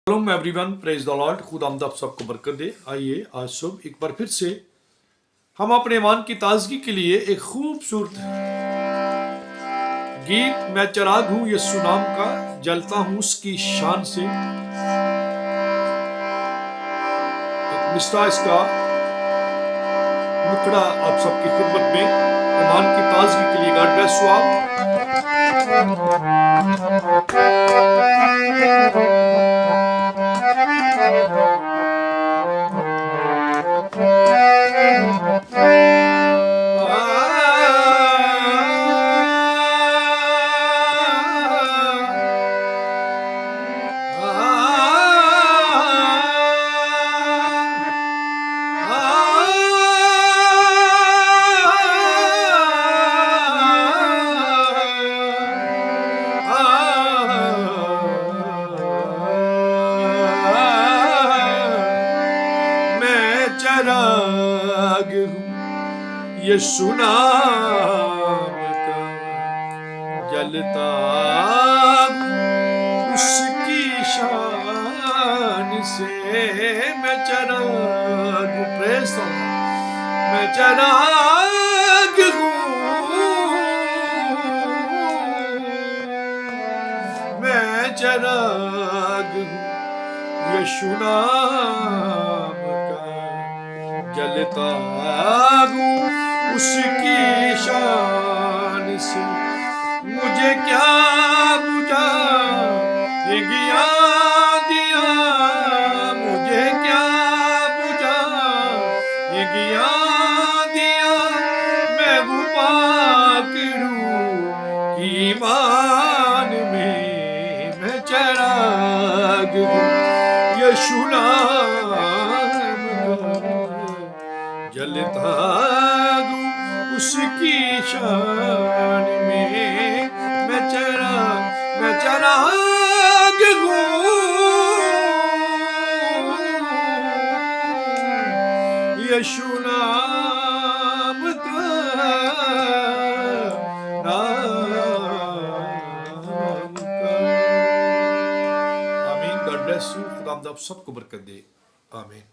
Shalom everyone, praise the Lord। खुदावंद आप सबको बरकत दे। आइए आज सुबह एक बार फिर से हम अपने ईमान की ताजगी के लिए एक खूबसूरत गीत मैं चिराग हूँ यीशु नाम का, जलता हूँ उसकी शान से, एक मिसरा इसका मुखड़ा आप सबकी खिदमत में ईमान की ताजगी के लिए। God bless you all. चिराग हूँ यीशु नाम का, जलता उसकी शान से। मैं चिराग हूँ, प्रेज़ द लॉर्ड। मैं चिराग हूँ, मैं चिराग हूँ यीशु नाम का, जलता हूँ उसकी शान से। मुझे क्या बुझा ये ज्ञान दिया, मुझे क्या बुझा ये ज्ञान दिया। मैं हूँ पाक रूह की ईमान में, मैं चिराग हूँ यीशु नाम का, जलता हूँ उसकी शान में। मैं चिराग हूँ यीशु नाम का, आमीन। God bless you. खुदा आप सबको बरकत दे। आमीन।